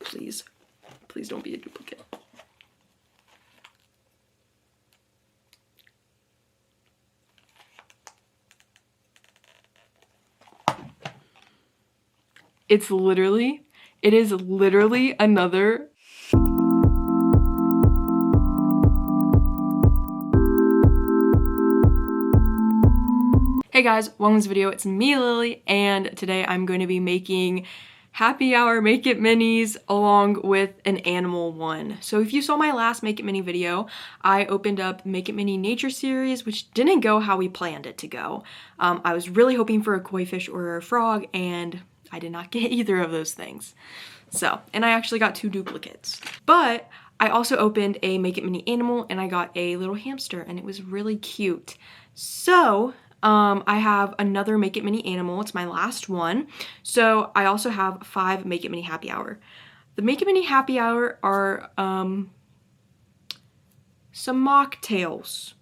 please. Please don't be a duplicate. It is literally another. Hey guys, welcome to this video. It's me, Lily, and today I'm going to be making happy hour Make It Minis along with an animal one. So if you saw my last Make It Mini video, I opened up Make It Mini Nature Series, which didn't go how we planned it to go. I was really hoping for a koi fish or a frog, and I did not get either of those things. So, and I actually got 2 duplicates. But I also opened a Make It Mini animal, and I got a little hamster, and it was really cute. So, I have another Make It Mini animal. It's my last one. So I also have 5 Make It Mini Happy Hour. The Make It Mini Happy Hour are some mocktails.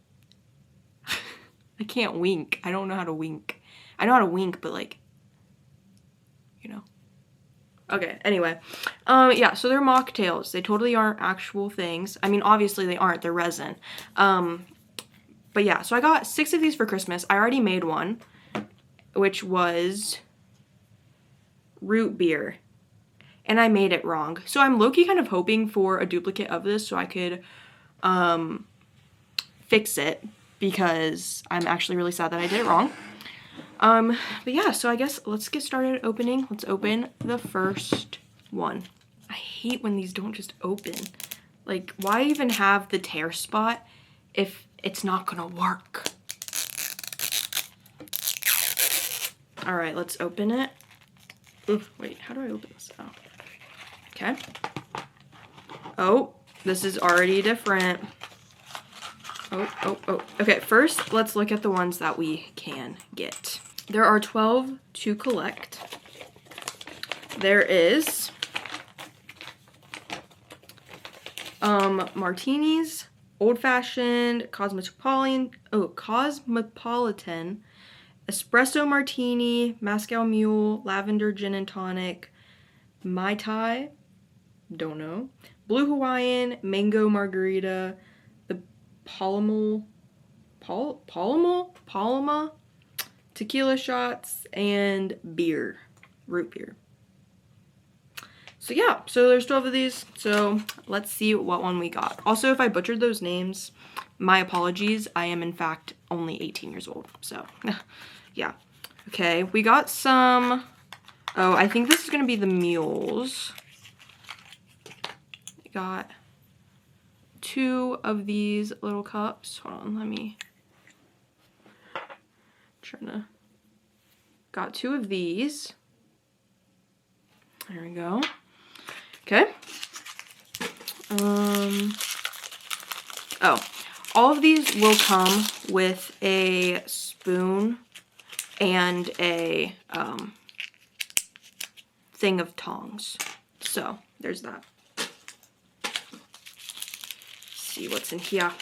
I can't wink. I don't know how to wink. I know how to wink, but like, you know. Okay, anyway. Yeah, so they're mocktails. They totally aren't actual things. I mean, obviously they aren't. They're resin. But yeah, so I got 6 of these for Christmas. I already made one, which was root beer, and I made it wrong. So I'm low-key kind of hoping for a duplicate of this so I could fix it, because I'm actually really sad that I did it wrong. But yeah, so I guess let's get started opening. Let's open the first one. I hate when these don't just open. Like, why even have the tear spot if it's not gonna work? All right, let's open it. Oof, wait, how do I open this? Oh, okay. Oh, this is already different. Oh. Okay, first, let's look at the ones that we can get. There are 12 to collect. There is martinis, old-fashioned, cosmopolitan, espresso martini, Moscow Mule, lavender gin and tonic, Mai Tai, don't know, blue Hawaiian, mango margarita, the Paloma, tequila shots, and beer, root beer. So yeah, so there's 12 of these, so let's see what one we got. Also, if I butchered those names, my apologies. I am in fact only 18 years old, so yeah. Okay, we got some, oh, I think this is gonna be the mules. We got 2 of these little cups. Hold on, let me, got 2 of these. There we go. Okay. Oh, all of these will come with a spoon and a thing of tongs. So there's that. Let's see what's in here.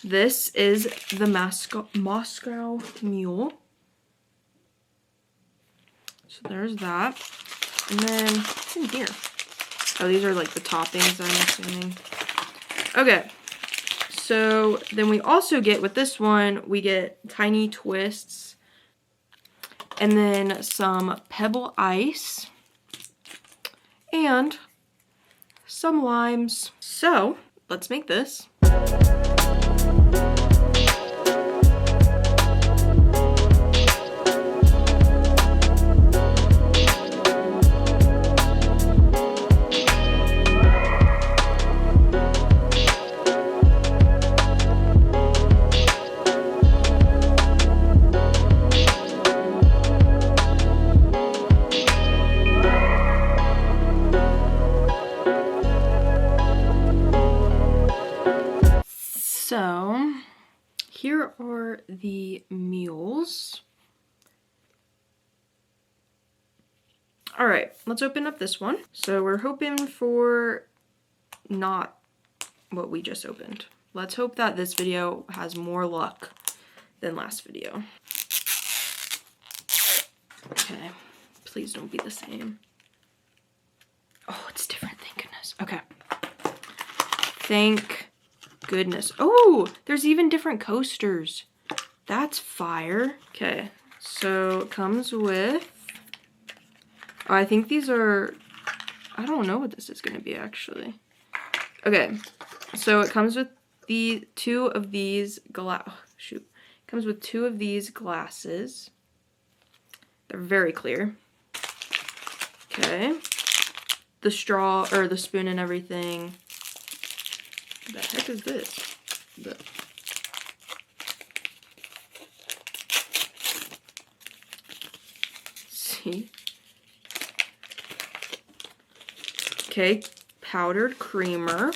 This is the Moscow Mule. So there's that. And then what's in here? Oh, these are like the toppings, I'm assuming. Okay. So then we also get, with this one, we get tiny twists. And then some pebble ice. And some limes. So let's make this. So here are the mules. All right, let's open up this one. So we're hoping for not what we just opened. Let's hope that this video has more luck than last video. Okay, please don't be the same. Oh, it's different, thank goodness. Okay. Thank goodness. Oh, there's even different coasters. That's fire. Okay, so it comes with, oh, I think these are, I don't know what this is gonna be actually. Okay, so it comes with the two of these it comes with two of these glasses. They're very clear. Okay, the straw, or the spoon and everything. What the heck is this? See? Okay, powdered creamer.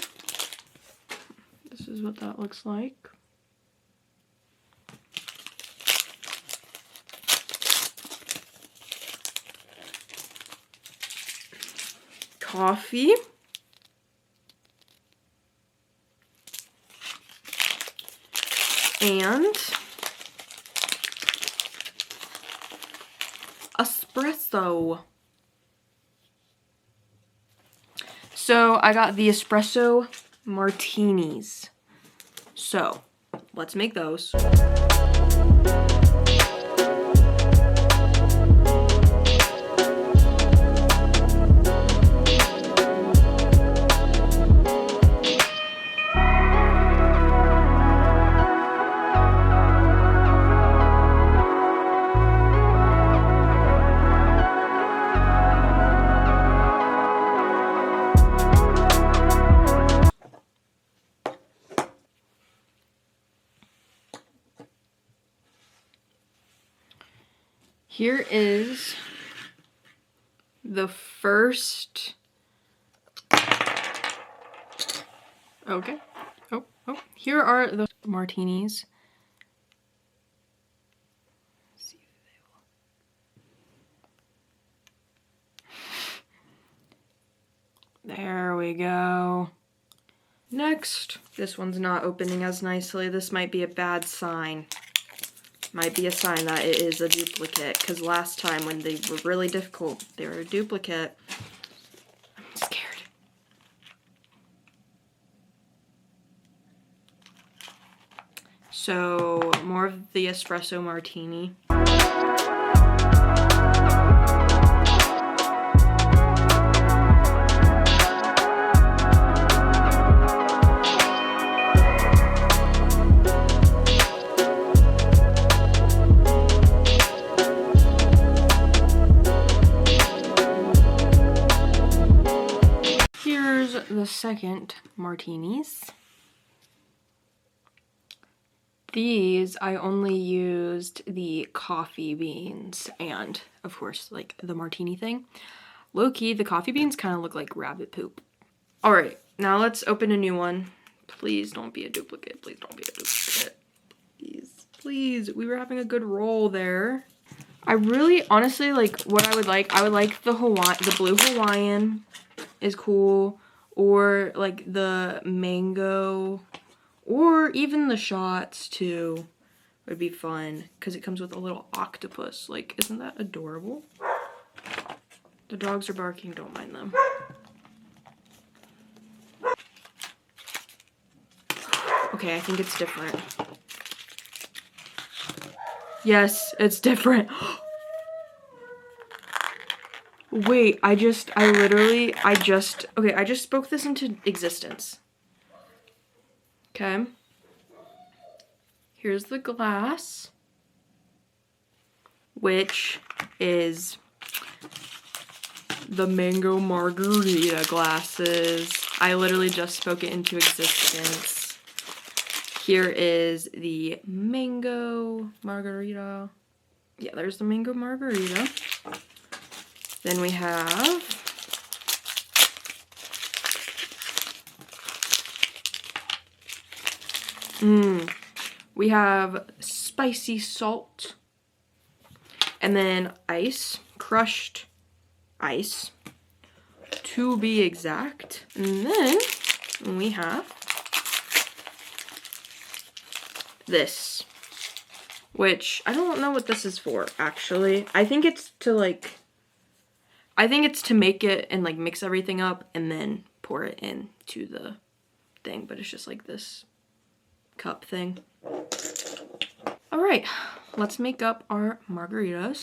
This is what that looks like. Coffee. And espresso. So I got the espresso martinis. So let's make those. Here is the first. Okay. Oh. Here are the martinis. Let's see if they will. There we go. Next, this one's not opening as nicely. This might be a bad sign. Might be a sign that it is a duplicate, because last time when they were really difficult, they were a duplicate. I'm scared. So, more of the espresso martini. The second martinis. These, I only used the coffee beans and, of course, like the martini thing. Low-key, the coffee beans kind of look like rabbit poop. Alright, now let's open a new one. Please don't be a duplicate. Please don't be a duplicate. Please. We were having a good roll there. I really, honestly, like, what I would like the blue Hawaiian is cool. Or like the mango, or even the shots too would be fun, because it comes with a little octopus. Like, isn't that adorable? The dogs are barking, don't mind them. Okay, I think it's different. Yes, it's different. Wait, I just spoke this into existence. Okay. Here's the glass, which is the mango margarita glasses. I literally just spoke it into existence. Here is the mango margarita. Yeah, there's the mango margarita. Then we have spicy salt, and then ice, crushed ice, to be exact. And then we have this, which I don't know what this is for, actually. I think it's to make it and like mix everything up and then pour it into the thing, but it's just like this cup thing. All right, let's make up our margaritas.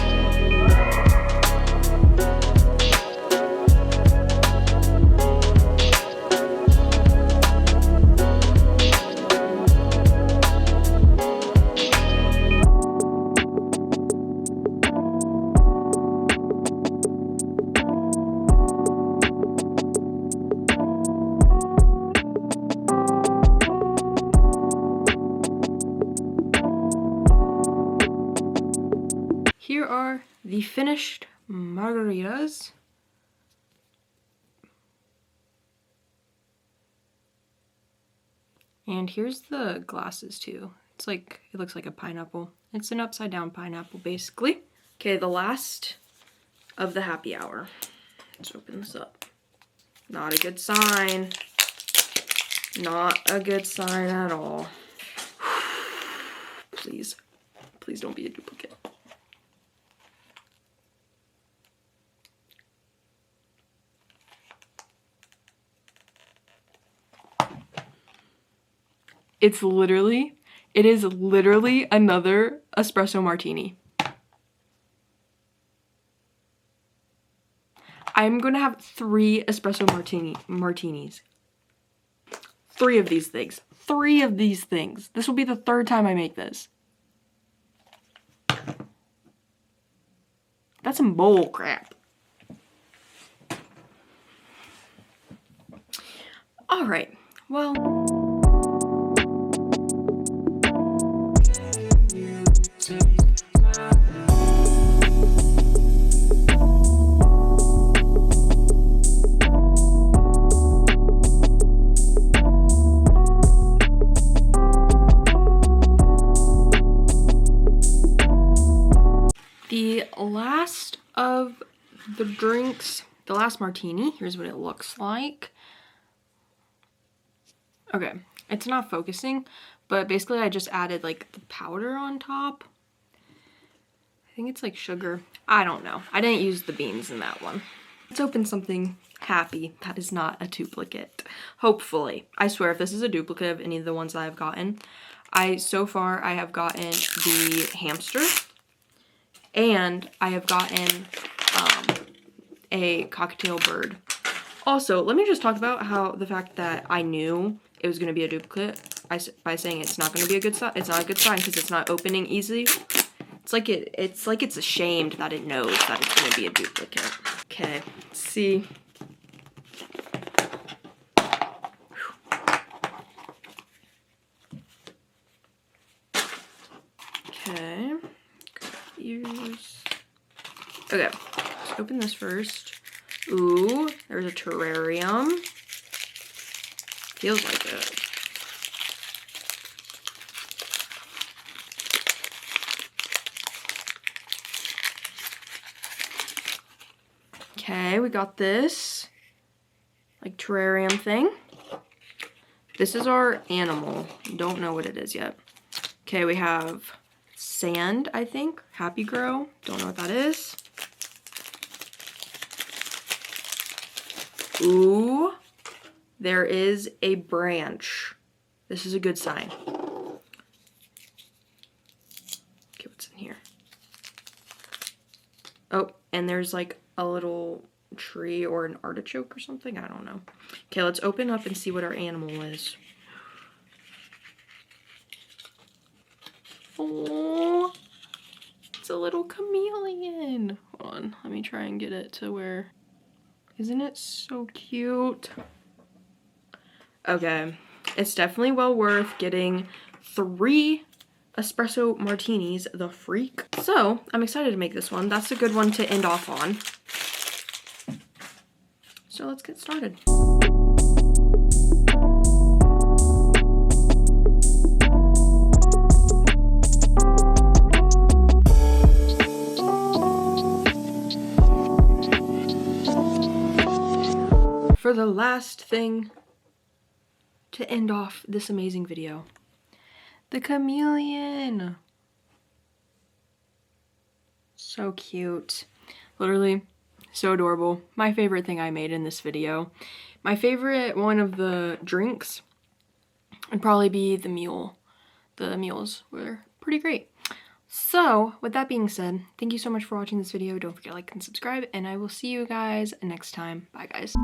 Here are the finished margaritas. And here's the glasses too. It's like, it looks like a pineapple. It's an upside down pineapple basically. Okay, the last of the happy hour. Let's open this up. Not a good sign. Not a good sign at all. Please, please don't be a duplicate. It is literally another espresso martini. I'm gonna have 3 espresso martinis. 3 of these things. 3 of these things. This will be the 3rd time I make this. That's some bull crap. All right, well. The last of the drinks, the last martini, here's what it looks like. Okay, it's not focusing, but basically I just added like the powder on top. I think it's like sugar. I don't know. I didn't use the beans in that one. Let's open something happy that is not a duplicate. Hopefully. I swear if this is a duplicate of any of the ones that I've gotten, so far I have gotten the hamster and I have gotten a cocktail bird. Also, let me just talk about how the fact that I knew it was going to be a duplicate by saying it's not going to be a good sign. It's not a good sign because it's not opening easily. It's like it's ashamed that it knows that it's going to be a duplicate. Okay, let's see. Okay. Ears. Okay, let's open this first. Ooh, there's a terrarium. Feels like it. Okay, we got this like terrarium thing. This is our animal. Don't know what it is yet. Okay, we have sand, I think. Happy Grow. Don't know what that is. Ooh, there is a branch. This is a good sign. Okay, what's in here? Oh, and there's like a little tree or an artichoke or something. I don't know. Okay, let's open up and see what our animal is. Oh, it's a little chameleon. Hold on, let me try and get it to where. Isn't it so cute? Okay, it's definitely well worth getting 3 espresso martinis, the freak. So, I'm excited to make this one. That's a good one to end off on. So let's get started. For the last thing to end off this amazing video, the chameleon. So cute. Literally so adorable. My favorite thing I made in this video. My favorite one of the drinks would probably be the mule. The mules were pretty great. So with that being said, thank you so much for watching this video. Don't forget to like and subscribe, and I will see you guys next time. Bye guys.